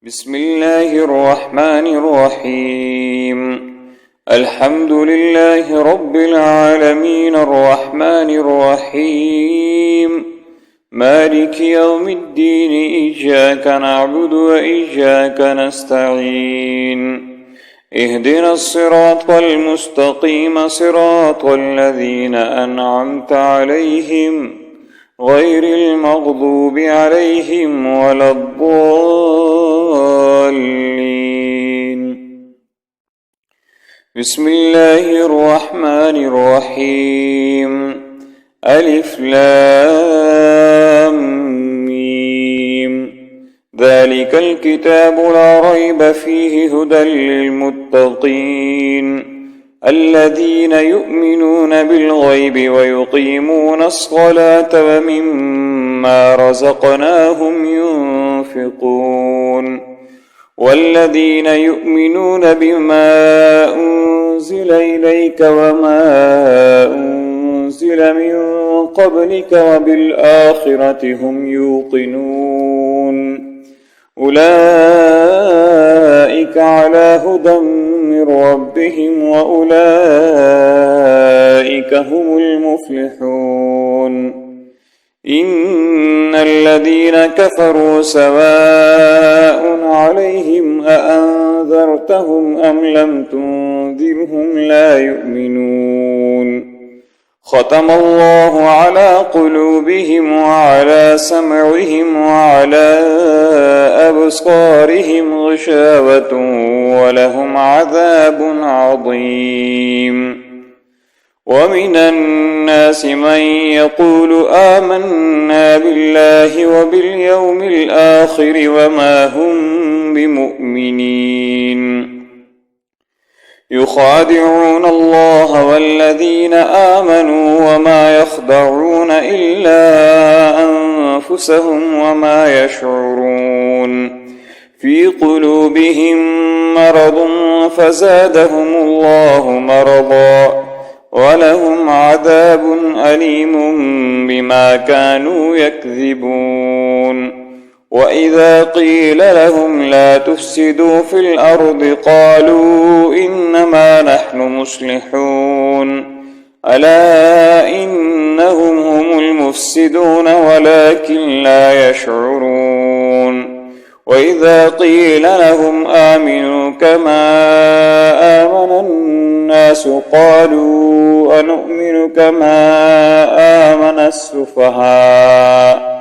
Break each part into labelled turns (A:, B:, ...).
A: بسم الله الرحمن الرحيم. الحمد لله رب العالمين الرحمن الرحيم مالك يوم الدين إياك نعبد وإياك نستعين اهدنا الصراط المستقيم صراط الذين أنعمت عليهم غير المغضوب عليهم ولا الضالين. بسم الله الرحمن الرحيم. ألف لام ميم. ذلك الكتاب لا ريب فيه هدى للمتقين الذين يؤمنون بالغيب ويقيمون الصلاة ومما رزقناهم ينفقون والذين يؤمنون بما أنزل إليك وما أنزل من قبلك وبالآخرة هم يوقنون أولئك على هدى من ربهم وأولئك هم المفلحون. إن الذين كفروا سواء عليهم أأنذرتهم أم لم تنذرهم لا يؤمنون. ختم الله على قلوبهم وعلى سمعهم وعلى أبصارهم غشاوة ولهم عذاب عظيم. ومن الناس من يقول آمنا بالله وباليوم الآخر وما هم بمؤمنين يخادعون الله والذين آمنوا وما يخدعون إلا أنفسهم وما يشعرون. في قلوبهم مرض فزادهم الله مرضا ولهم عذاب أليم بما كانوا يكذبون. وإذا قيل لهم لا تفسدوا في الأرض قالوا إنما نحن مصلحون ألا إنهم هم المفسدون ولكن لا يشعرون. وإذا قيل لهم آمنوا كما آمن الناس قالوا أنؤمن كما آمن السفهاء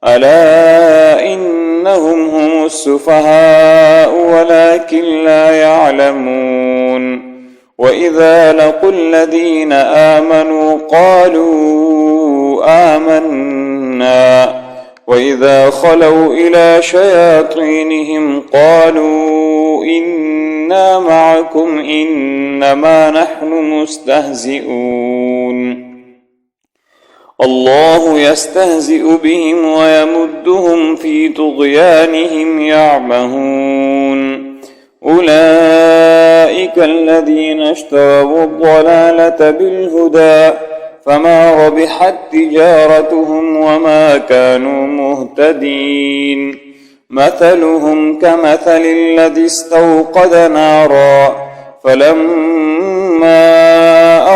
A: ألا إنهم هم السفهاء ولكن لا يعلمون. وإذا لقوا الذين آمنوا قالوا آمنا وإذا خلوا إلى شياطينهم قالوا إنا معكم إنما نحن مستهزئون. الله يستهزئ بهم ويمدهم في طغيانهم يعمهون. أولئك الذين اشتروا الضلالة بالهدى فما ربحت تجارتهم وما كانوا مهتدين. مثلهم كمثل الذي استوقد نارا فلما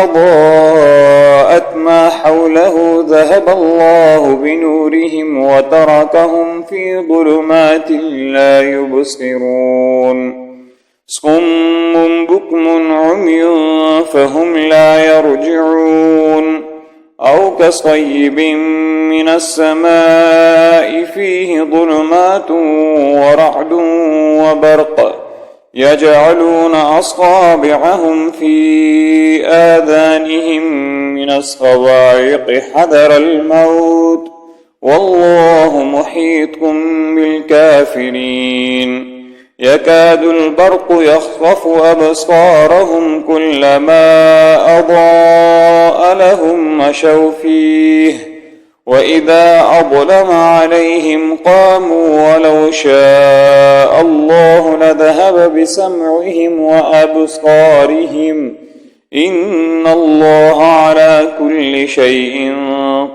A: أضاءت ما حوله ذهب الله بنورهم وتركهم في ظلمات لا يبصرون. صم بكم عمي فهم لا يرجعون. أو كصيب من السماء فيه ظلمات ورعد وبرق يجعلون أصابعهم في آذانهم من الصواعق حذر الموت والله محيط بالكافرين. يكاد البرق يخطف أبصارهم كلما أضاء لهم مشوا فيه وإذا أظلم عليهم قاموا ولو شاء الله لذهب بسمعهم وأبصارهم إن الله على كل شيء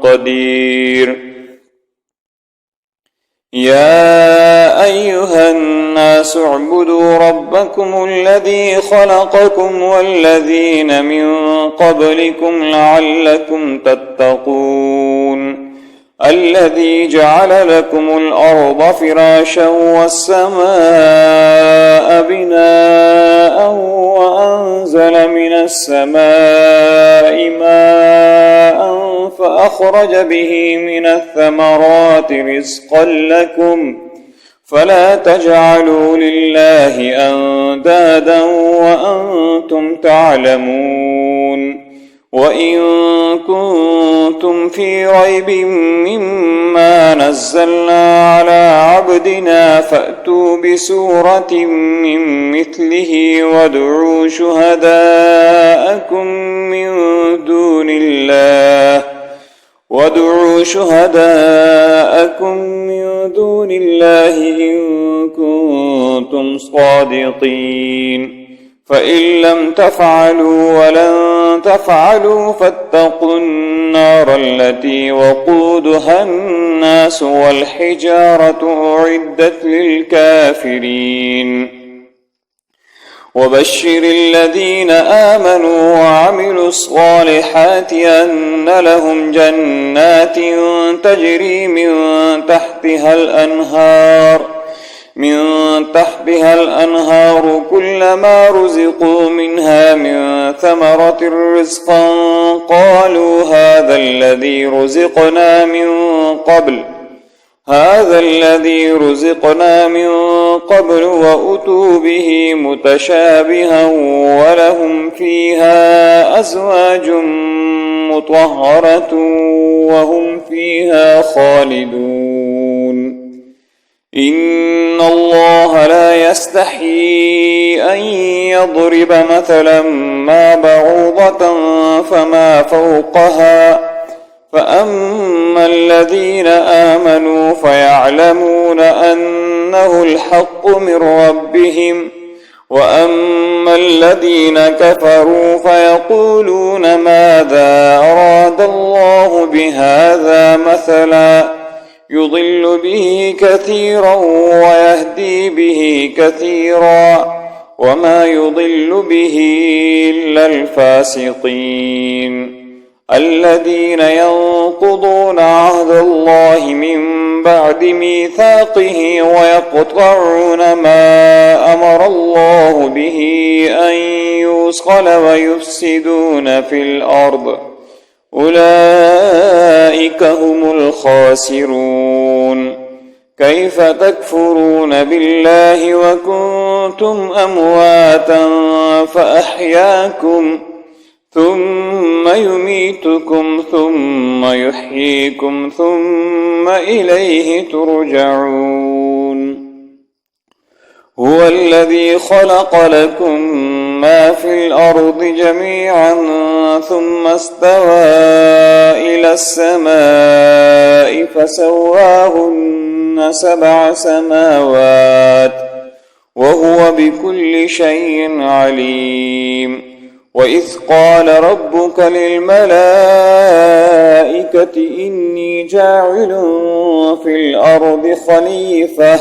A: قدير. يا أيها الناس الناس اعبدوا ربكم الذي خلقكم والذين من قبلكم لعلكم تتقون الذي جعل لكم الأرض فراشا والسماء بناء وأنزل من السماء ماء فأخرج به من الثمرات رزقا لكم فلا تجعلوا لله أندادا وأنتم تعلمون وإن كنتم في ريب مما نزلنا على عبدنا فأتوا بسورة من مثله وادعوا شهداءكم من دون الله إن كنتم صادقين فإن لم تفعلوا ولن تفعلوا فاتقوا النار التي وقودها الناس والحجارة أعدت للكافرين وبشر الذين آمنوا وعملوا الصالحات أن لهم جنات تجري من تحتها الأنهار كلما رزقوا منها من ثمرة رزقا قالوا هذا الذي رزقنا من قبل وأتوا به متشابها ولهم فيها أزواج مطهرة وهم فيها خالدون إن الله لا يستحيي أن يضرب مثلا ما بعوضة فما فوقها فأما الذين آمنوا فيعلمون أنه الحق من ربهم وأما الذين كفروا فيقولون ماذا أراد الله بهذا مثلا يضل به كثيرا ويهدي به كثيرا وما يضل به إلا الفاسقين الذين ينقضون عهد الله من بعد ميثاقه ويقطعون ما أمر الله به أن يوصل ويفسدون في الأرض أولئك هم الخاسرون كيف تكفرون بالله وكنتم أمواتا فأحياكم ثم يميتكم ثم يحييكم ثم إليه ترجعون هو الذي خلق لكم ما في الأرض جميعا ثم استوى إلى السماء فسواهن 7 سماوات وهو بكل شيء عليم وإذ قال ربك للملائكة إني جاعل في الأرض خليفة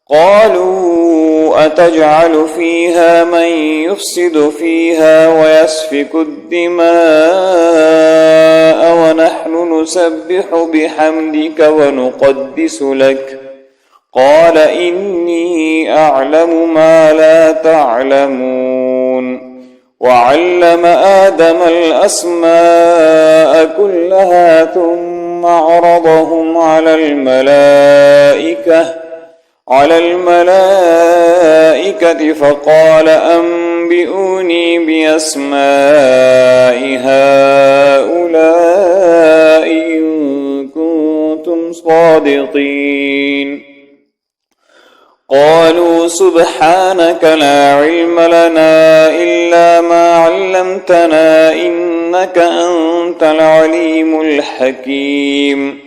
A: قالوا أتجعل فيها من يفسد فيها ويسفك الدماء ونحن نسبح بحمدك ونقدس لك قال إني أعلم ما لا تعلمون وعلم آدم الأسماء كلها ثم عرضهم على الملائكة فقال أنبئوني بأسماء هؤلاء إن كنتم صادقين قالوا سبحانك لا علم لنا إلا ما علمتنا إنك أنت العليم الحكيم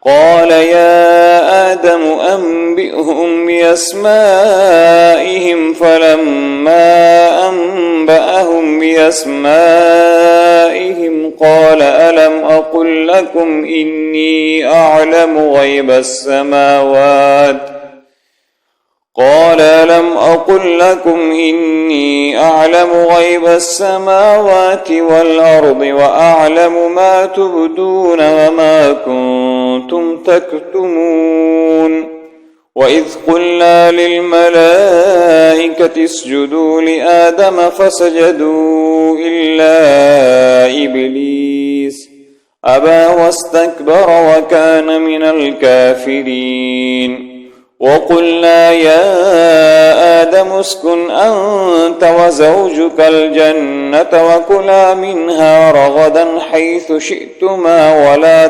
A: قال يا آدم أنبئهم بأسمائهم فلما أنبأهم بأسمائهم قال ألم أقل لكم إني أعلم غيب السماوات قال ألم أقل لكم إني أعلم غيب السماوات والأرض وأعلم ما تبدون وما كنتم تكتمون وإذ قلنا للملائكة اسجدوا لآدم فسجدوا إلا إبليس أبى واستكبر وكان من الكافرين وقلنا يا آدم اسكن أنت وزوجك الجنة وكلا منها رغدا حيث شئتما ولا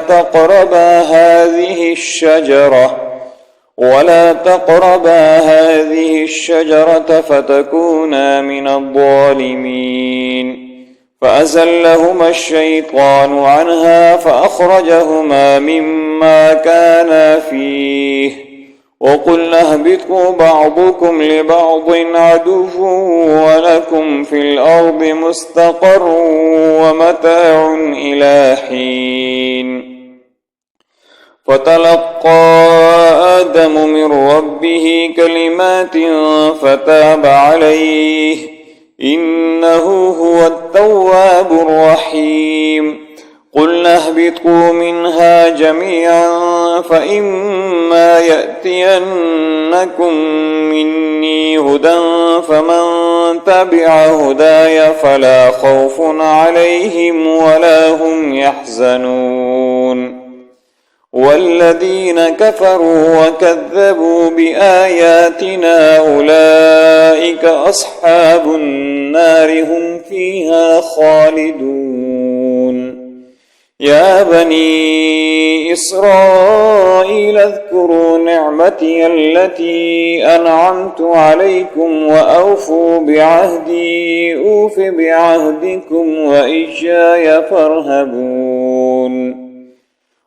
A: تقربا هذه الشجرة فتكونا من الظالمين فأزلهما الشيطان عنها فأخرجهما مما كانا فيه وقلنا اهبطوا بعضكم لبعض عدو ولكم في الأرض مستقر ومتاع إلى حين فتلقى آدم من ربه كلمات فتاب عليه إنه هو التواب الرحيم قلنا اهبطوا منها جميعا فإما يأتينكم مني هدى فمن تبع هداي فلا خوف عليهم ولا هم يحزنون والذين كفروا وكذبوا بآياتنا أولئك أصحاب النار هم فيها خالدون يا بني إسرائيل اذكروا نعمتي التي أنعمت عليكم وأوفوا بعهدي أوف بعهدكم وإياي فارهبون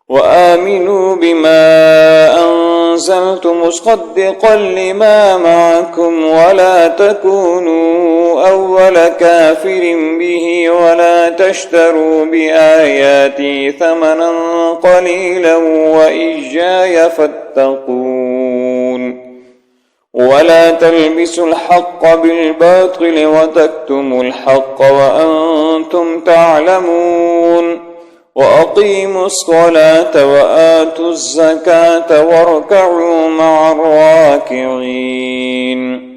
A: وآمنوا بما أنزلت مصدقا لما معكم ولا تكونوا أول كافر به ولا تشتروا بآياتي ثمنا قليلا وإياي فاتقون ولا تلبسوا الحق بالباطل وتكتموا الحق وأنتم تعلمون وأقيموا الصلاة وآتوا الزكاة واركعوا مع الراكعين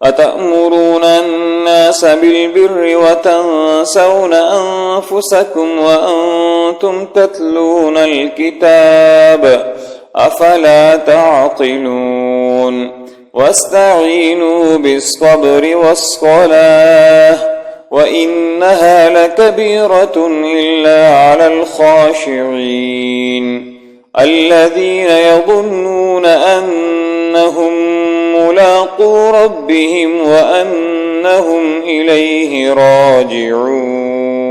A: أتأمرون الناس بالبر وتنسون أنفسكم وأنتم تتلون الكتاب أفلا تعقلون واستعينوا بالصبر والصلاة وإنها لكبيرة إلا على الخاشعين الذين يظنون أنهم ملاقو ربهم وأنهم إليه راجعون